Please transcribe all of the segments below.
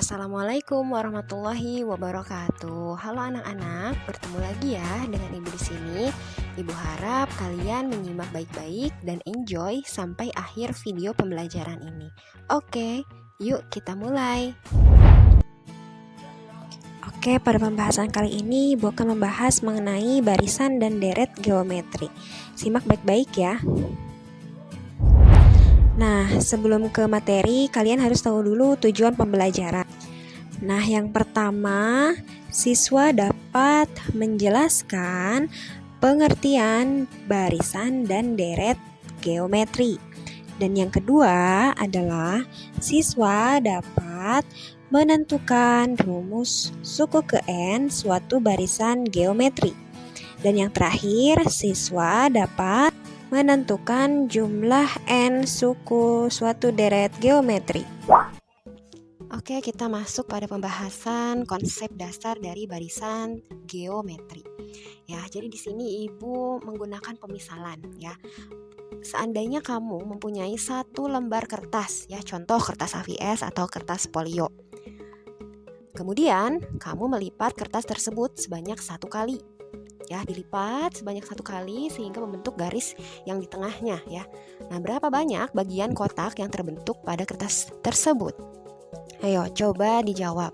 Assalamualaikum warahmatullahi wabarakatuh. Halo anak-anak, bertemu lagi ya dengan Ibu di sini. Ibu harap kalian menyimak baik-baik dan enjoy sampai akhir video pembelajaran ini. Oke, yuk kita mulai. Oke, pada pembahasan kali ini Ibu akan membahas mengenai barisan dan deret geometri. Simak baik-baik ya. Nah, sebelum ke materi, kalian harus tahu dulu tujuan pembelajaran. Nah, yang pertama, siswa dapat menjelaskan pengertian barisan dan deret geometri. Dan yang kedua adalah siswa dapat menentukan rumus suku ke N suatu barisan geometri. Dan yang terakhir, siswa dapat menentukan jumlah N suku suatu deret geometri. Oke, kita masuk pada pembahasan konsep dasar dari barisan geometri. Ya, jadi di sini Ibu menggunakan pemisalan ya. Seandainya kamu mempunyai satu lembar kertas ya, contoh kertas AVS atau kertas polio. Kemudian kamu melipat kertas tersebut sebanyak 1 kali. Ya, dilipat sebanyak 1 kali sehingga membentuk garis yang di tengahnya ya. Nah, berapa banyak bagian kotak yang terbentuk pada kertas tersebut? Ayo, coba dijawab.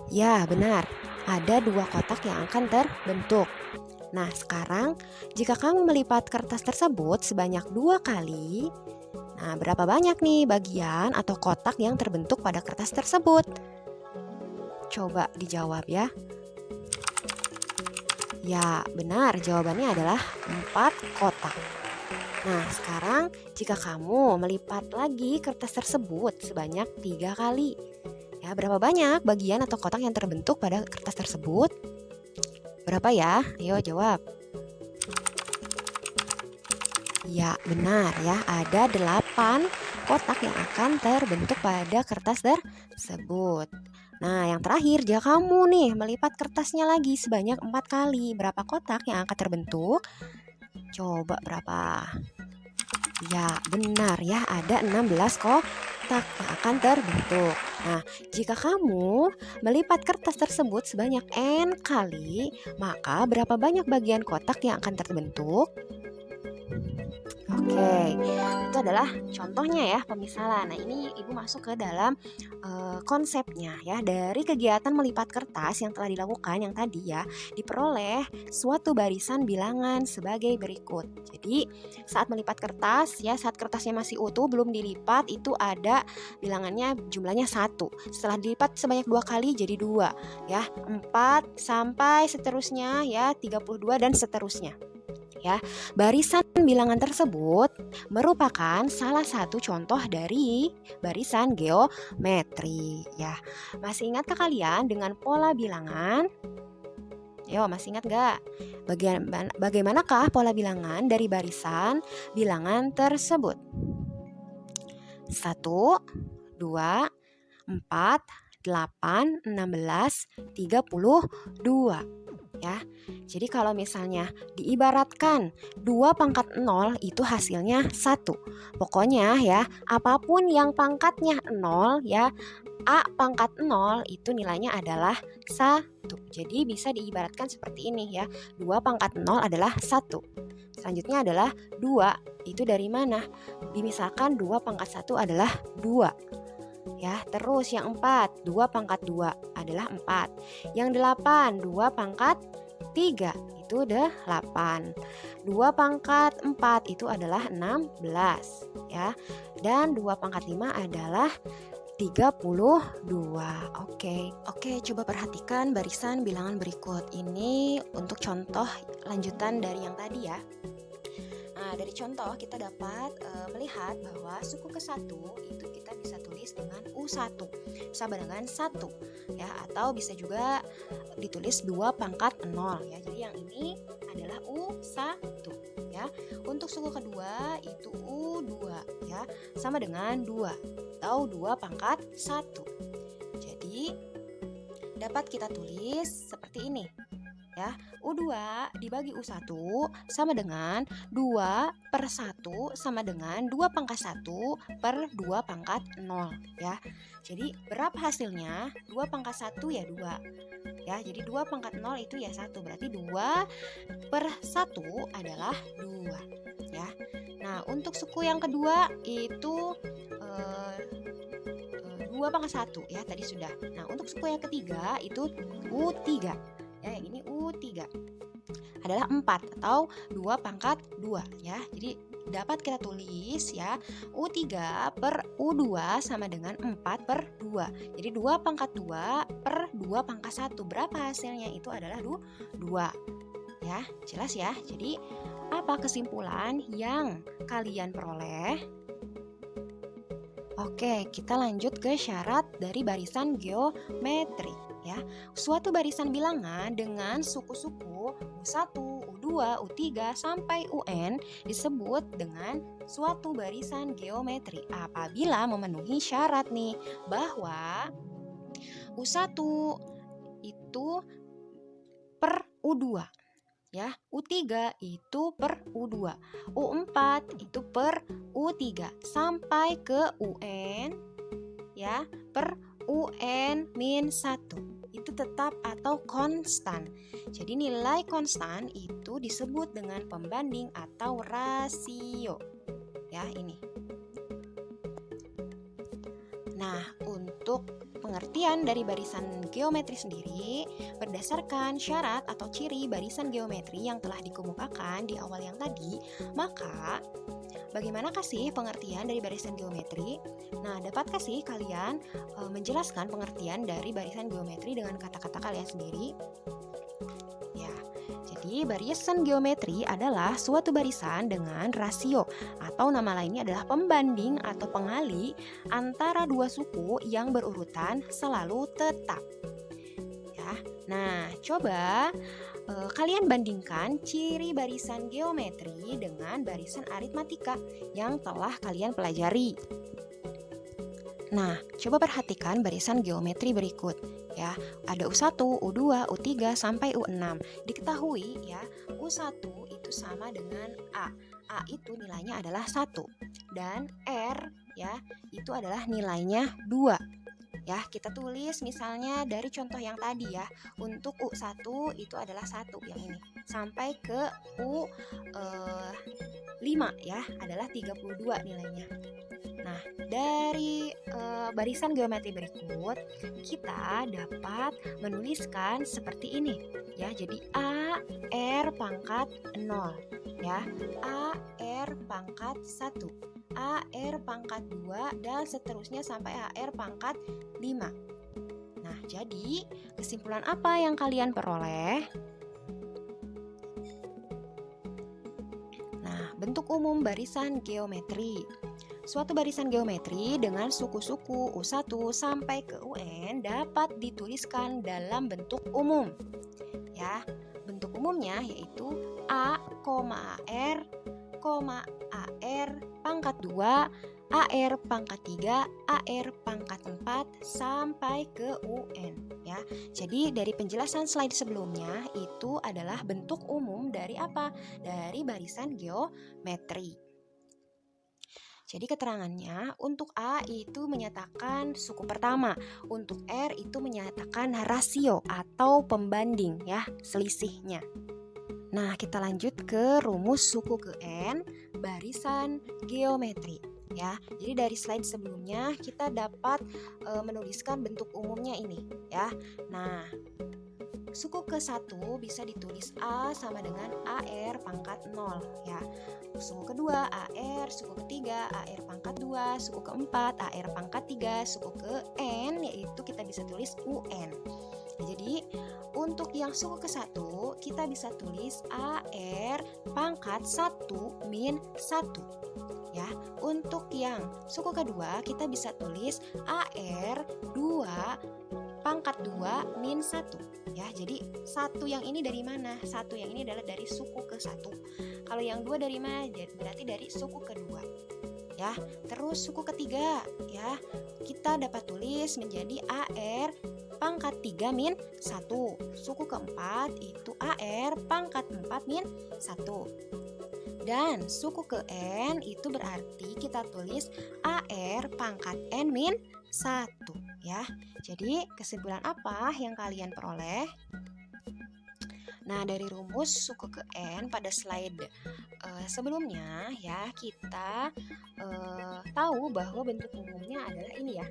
Ya, benar. Ada 2 kotak yang akan terbentuk. Nah, sekarang jika kamu melipat kertas tersebut sebanyak 2 kali, nah berapa banyak nih bagian atau kotak yang terbentuk pada kertas tersebut? Coba dijawab ya. Ya, benar. Jawabannya adalah 4 kotak. Nah, sekarang jika kamu melipat lagi kertas tersebut sebanyak 3 kali. Ya, berapa banyak bagian atau kotak yang terbentuk pada kertas tersebut? Berapa ya? Ayo jawab. Ya, benar ya. Ada 8 kotak yang akan terbentuk pada kertas tersebut. Nah, yang terakhir, jika kamu nih melipat kertasnya lagi sebanyak 4 kali, berapa kotak yang akan terbentuk? Coba berapa? Ya, benar ya, ada 16 kotak yang akan terbentuk. Nah, jika kamu melipat kertas tersebut sebanyak N kali, maka berapa banyak bagian kotak yang akan terbentuk? Oke, itu adalah contohnya ya, pemisalan. Nah, ini Ibu masuk ke dalam konsepnya ya. Dari kegiatan melipat kertas yang telah dilakukan yang tadi ya, diperoleh suatu barisan bilangan sebagai berikut. Jadi, saat melipat kertas ya, saat kertasnya masih utuh belum dilipat, itu ada bilangannya jumlahnya 1. Setelah dilipat sebanyak 2 kali jadi 2 ya, 4 sampai seterusnya ya, 32 dan seterusnya. Ya, barisan bilangan tersebut merupakan salah satu contoh dari barisan geometri ya. Masih ingatkah kalian dengan pola bilangan? Yo, masih ingat gak? Bagaimanakah pola bilangan dari barisan bilangan tersebut? 1, 2, 4, 8, 16, 32 ya. Jadi kalau misalnya diibaratkan 2 pangkat 0 itu hasilnya 1. Pokoknya ya, apapun yang pangkatnya 0 ya, A pangkat 0 itu nilainya adalah 1. Jadi bisa diibaratkan seperti ini ya. 2 pangkat 0 adalah 1. Selanjutnya adalah 2. Itu dari mana? Dimisalkan 2 pangkat 1 adalah 2. Ya, terus yang 4, 2 pangkat 2 adalah 4. Yang 8, 2 pangkat 3 itu udah 8. 2 pangkat 4 itu adalah 16 ya. Dan 2 pangkat 5 adalah 32. Oke, coba perhatikan barisan bilangan berikut. Ini untuk contoh lanjutan dari yang tadi ya. Nah, dari contoh kita dapat melihat bahwa suku ke-1 itu kita bisa tulis dengan U1 sama dengan 1 ya, atau bisa juga ditulis 2 pangkat 0 ya. Jadi yang ini adalah U1 ya. Untuk suku kedua itu U2 ya, sama dengan 2 atau 2 pangkat 1. Jadi dapat kita tulis seperti ini ya. U2 dibagi U1 sama dengan 2/1 sama dengan 2 pangkat 1 per 2 pangkat 0 ya. Jadi berapa hasilnya? 2 pangkat 1 ya 2 ya. Jadi 2 pangkat 0 itu ya 1, berarti 2/1 adalah 2 ya. Nah, untuk suku yang kedua itu 2 pangkat 1 ya, tadi sudah. Nah, untuk suku yang ketiga itu U3 ya, yang ini U3 adalah 4 atau 2 pangkat 2 ya. Jadi dapat kita tulis ya, U3 per U2 sama dengan 4/2. Jadi 2 pangkat 2 per 2 pangkat 1. Berapa hasilnya? Itu adalah 2 ya. Jelas ya. Jadi apa kesimpulan yang kalian peroleh? Oke, kita lanjut ke syarat dari barisan geometri ya. Suatu barisan bilangan dengan suku-suku U1, U2, U3 sampai UN disebut dengan suatu barisan geometri apabila memenuhi syarat nih bahwa U1 itu per U2 ya, U3 itu per U2, U4 itu per U3 sampai ke UN ya, per UN-1 itu tetap atau konstan. Jadi nilai konstan itu disebut dengan pembanding atau rasio ya, ini. Nah, untuk pengertian dari barisan geometri sendiri berdasarkan syarat atau ciri barisan geometri yang telah dikemukakan di awal yang tadi, maka bagaimanakah sih pengertian dari barisan geometri? Nah, dapatkah sih kalian menjelaskan pengertian dari barisan geometri dengan kata-kata kalian sendiri? Ya, jadi barisan geometri adalah suatu barisan dengan rasio atau nama lainnya adalah pembanding atau pengali antara dua suku yang berurutan selalu tetap. Ya, nah coba kalian bandingkan ciri barisan geometri dengan barisan aritmatika yang telah kalian pelajari. Nah, coba perhatikan barisan geometri berikut ya. Ada U1, U2, U3 sampai U6. Diketahui ya, U1 itu sama dengan A. A itu nilainya adalah 1 dan R ya, itu adalah nilainya 2. Ya, kita tulis misalnya dari contoh yang tadi ya. Untuk U1 itu adalah 1 yang ini. Sampai ke U5 ya, adalah 32 nilainya. Nah, dari barisan geometri berikut kita dapat menuliskan seperti ini ya. Jadi A R pangkat 0 ya, A R pangkat 1, A R pangkat 2 dan seterusnya sampai A R pangkat 5. Nah, jadi kesimpulan apa yang kalian peroleh? Nah, bentuk umum barisan geometri. Suatu barisan geometri dengan suku-suku U1 sampai ke UN dapat dituliskan dalam bentuk umum. Ya, bentuk umumnya yaitu A, AR, AR pangkat 2, AR pangkat 3, AR pangkat 4 sampai ke UN ya. Jadi dari penjelasan slide sebelumnya itu adalah bentuk umum dari apa? Dari barisan geometri. Jadi keterangannya untuk A itu menyatakan suku pertama, untuk R itu menyatakan rasio atau pembanding ya, selisihnya. Nah, kita lanjut ke rumus suku ke N barisan geometri ya. Jadi dari slide sebelumnya kita dapat menuliskan bentuk umumnya ini ya. Nah, suku ke-1 bisa ditulis A sama dengan AR pangkat 0 ya. Suku kedua AR, suku ketiga AR pangkat 2, suku keempat AR pangkat 3, suku ke N yaitu kita bisa tulis UN. Jadi untuk yang suku ke-1 kita bisa tulis AR pangkat 1 min 1 ya. Untuk yang suku kedua kita bisa tulis AR 2 pangkat 2 min 1 ya. Jadi 1 yang ini dari mana? 1 yang ini adalah dari suku ke-1. Kalau yang 2 dari mana? Berarti dari suku kedua ya. Terus suku ketiga ya, kita dapat tulis menjadi AR pangkat 3 min 1. Suku keempat itu AR pangkat 4 min 1. Dan suku ke N itu berarti kita tulis AR pangkat N min 1 ya. Jadi kesimpulan apa yang kalian peroleh? Nah, dari rumus suku ke N pada slide sebelumnya ya, kita tahu bahwa bentuk umumnya adalah ini ya.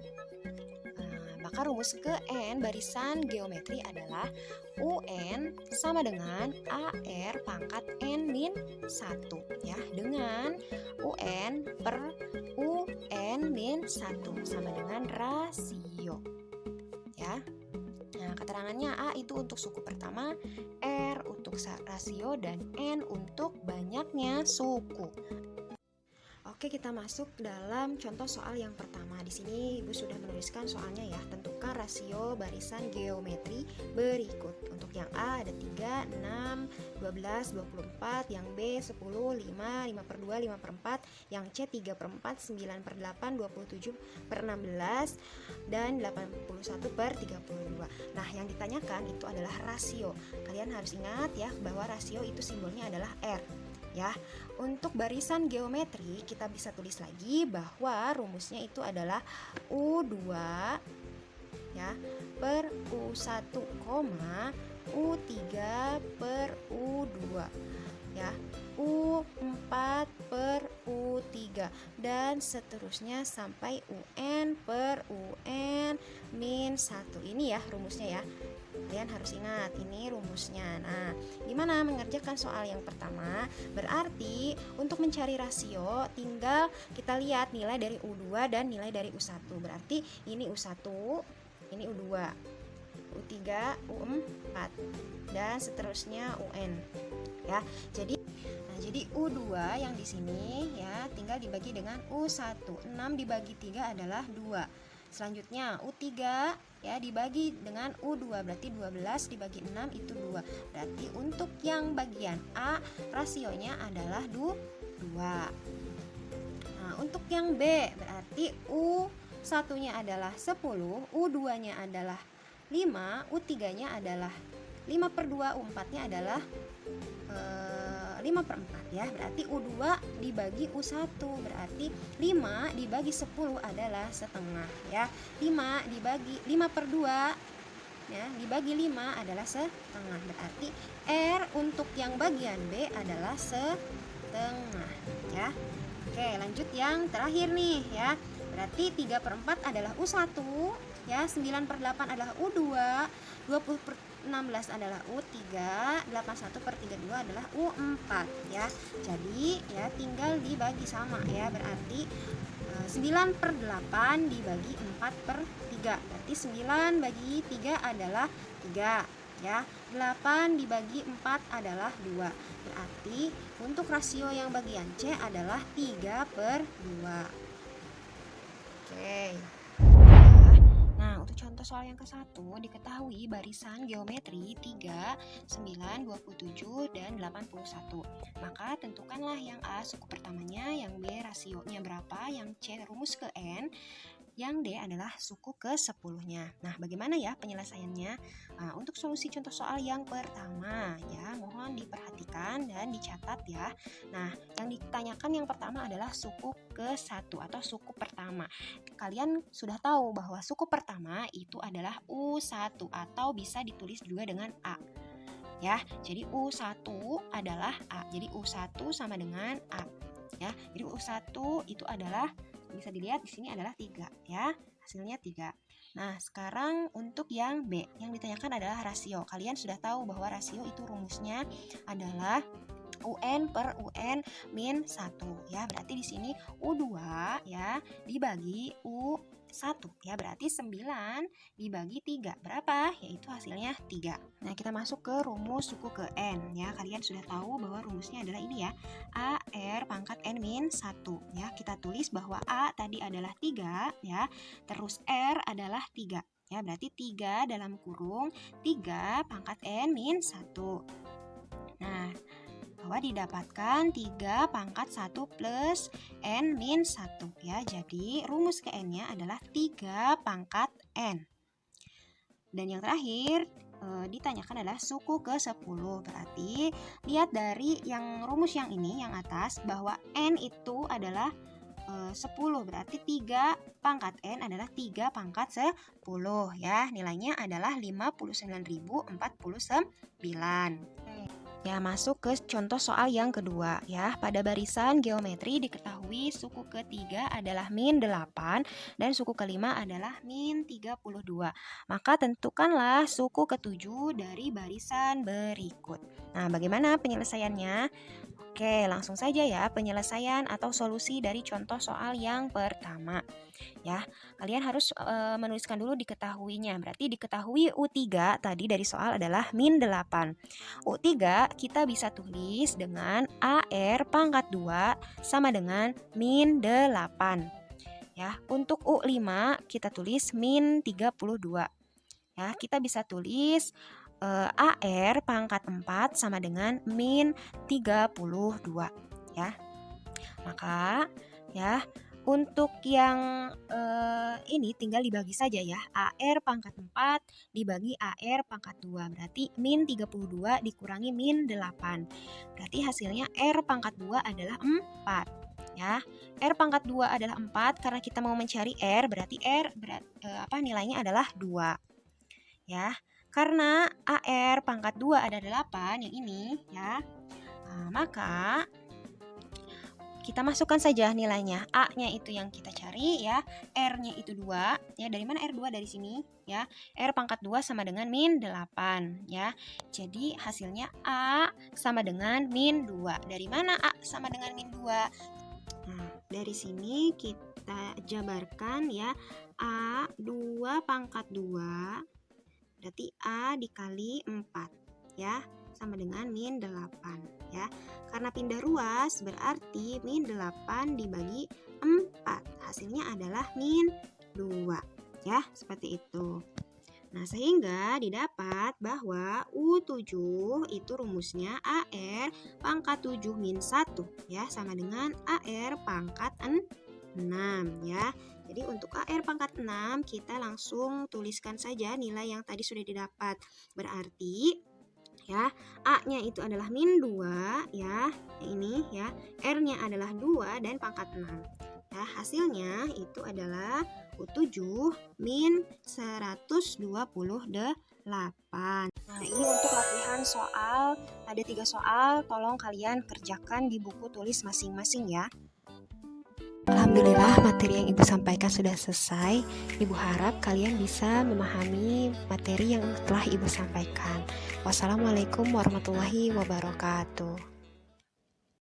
Maka rumus ke N barisan geometri adalah UN sama dengan AR pangkat N min 1 ya, dengan UN per UN min 1 sama dengan rasio ya. Nah, keterangannya A itu untuk suku pertama, R untuk rasio, dan N untuk banyaknya suku. Oke, kita masuk dalam contoh soal yang pertama. Di sini Ibu sudah menuliskan soalnya ya. Tentukan rasio barisan geometri berikut. Untuk yang A ada 3, 6, 12, 24, yang B 10, 5, 5 per 2, 5 per 4, yang C 3 per 4, 9 per 8, 27 per 16, dan 81 per 32. Nah, yang ditanyakan itu adalah rasio. Kalian harus ingat ya bahwa rasio itu simbolnya adalah R. Ya, untuk barisan geometri kita bisa tulis lagi bahwa rumusnya itu adalah U2 ya per U1, U3 per U2 ya, U4 per U3, dan seterusnya sampai UN per UN min 1. Ini ya rumusnya ya. Kalian harus ingat, ini rumusnya. Nah, gimana mengerjakan soal yang pertama? Berarti untuk mencari rasio tinggal kita lihat nilai dari U2 dan nilai dari U1. Berarti ini U1, ini U2, U3, U4, dan seterusnya UN. Ya. Jadi U2 yang di sini ya tinggal dibagi dengan U1. 6 dibagi 3 adalah 2. Selanjutnya U3 ya dibagi dengan U2, berarti 12 dibagi 6 itu 2. Berarti untuk yang bagian A rasionya adalah 2. Nah, untuk yang B berarti U1-nya adalah 10, U2-nya adalah 5, U3-nya adalah 5 per 2, U4-nya adalah 5 per 4 ya. Berarti U2 dibagi U1, berarti 5 dibagi 10 adalah setengah ya. 5 dibagi 5 per 2 ya, dibagi 5 adalah setengah. Berarti R untuk yang bagian B adalah setengah ya. Oke, lanjut yang terakhir nih ya. Berarti 3 per 4 adalah U1 ya, 9 per 8 adalah U2, 20 per 16 adalah U3, 81 per 32 adalah U4 ya. Jadi ya tinggal dibagi sama ya, berarti 9 per 8 dibagi 4 per 3, berarti 9 bagi 3 adalah 3 ya. 8 dibagi 4 adalah 2, berarti untuk rasio yang bagian C adalah 3 per 2. Oke. Nah, untuk contoh soal yang ke-1, diketahui barisan geometri 3, 9, 27, dan 81. Maka tentukanlah yang A suku pertamanya, yang B rasionya berapa, yang C rumus ke N, yang D adalah suku ke-10-nya. Nah, bagaimana ya penyelesaiannya? Nah, untuk solusi contoh soal yang pertama ya, mohon diperhatikan dan dicatat ya. Nah, yang ditanyakan yang pertama adalah suku ke-1 atau suku pertama. Kalian sudah tahu bahwa suku pertama itu adalah U1 atau bisa ditulis juga dengan A. Ya, jadi U1 adalah A. Jadi U1 sama dengan A. Ya, jadi U1 itu adalah, bisa dilihat di sini adalah 3 ya. Hasilnya 3. Nah, sekarang untuk yang B, yang ditanyakan adalah rasio. Kalian sudah tahu bahwa rasio itu rumusnya adalah UN per UN min 1 ya. Berarti di sini U2 ya dibagi U1 ya, berarti 9 dibagi 3 berapa? Yaitu hasilnya 3. Nah, kita masuk ke rumus suku ke N ya. Kalian sudah tahu bahwa rumusnya adalah ini ya. AR pangkat N min 1 ya. Kita tulis bahwa A tadi adalah 3 ya. Terus R adalah 3 ya. Berarti 3 dalam kurung 3 pangkat N min 1. Nah, bahwa didapatkan 3 pangkat 1 plus N min 1 ya. Jadi rumus ke N-nya adalah 3 pangkat N. Dan yang terakhir ditanyakan adalah suku ke-10. Berarti lihat dari yang rumus yang ini, yang atas, bahwa N itu adalah 10. Berarti 3 pangkat N adalah 3 pangkat 10 ya. Nilainya adalah 59.049. Ya, masuk ke contoh soal yang kedua ya. Pada barisan geometri diketahui suku ketiga adalah min 8 dan suku kelima adalah min 32. Maka tentukanlah suku ketujuh dari barisan berikut. Nah, bagaimana penyelesaiannya? Oke, langsung saja ya penyelesaian atau solusi dari contoh soal yang pertama. Ya, kalian harus menuliskan dulu diketahuinya. Berarti diketahui U3 tadi dari soal adalah min 8. U3 kita bisa tulis dengan AR pangkat 2 sama dengan min 8. Ya, untuk U5 kita tulis min 32. Ya, kita bisa tulis AR pangkat 4 sama dengan min 32 ya. Maka ya untuk yang ini tinggal dibagi saja ya. AR pangkat 4 dibagi AR pangkat 2. Berarti min 32 dikurangi min 8. Berarti hasilnya R pangkat 2 adalah 4 ya. R pangkat 2 adalah 4 karena kita mau mencari R, berarti R nilainya adalah 2. Ya. Karena AR pangkat 2 ada 8 yang ini ya. Nah, maka kita masukkan saja nilainya. A-nya itu yang kita cari ya. R-nya itu 2. Ya, dari mana R2? Dari sini ya. R pangkat 2 sama dengan min 8 ya. Jadi hasilnya A sama dengan min 2. Dari mana A sama dengan min 2? Nah, dari sini kita jabarkan ya. A 2 pangkat 2 berarti A dikali 4 ya, sama dengan min 8 ya. Karena pindah ruas berarti min 8 dibagi 4. Hasilnya adalah min 2 ya, seperti itu. Nah, sehingga didapat bahwa U7 itu rumusnya AR pangkat 7 min 1 ya, sama dengan AR pangkat 6 ya. Jadi untuk AR pangkat 6 kita langsung tuliskan saja nilai yang tadi sudah didapat. Berarti ya, A-nya itu adalah min 2 ya. Ini ya, R-nya adalah 2 dan pangkat 6. Ya, hasilnya itu adalah U7 min 128. Nah, ini untuk latihan soal, ada 3 soal, tolong kalian kerjakan di buku tulis masing-masing ya. Alhamdulillah materi yang Ibu sampaikan sudah selesai. Ibu harap kalian bisa memahami materi yang telah Ibu sampaikan. Wassalamualaikum warahmatullahi wabarakatuh.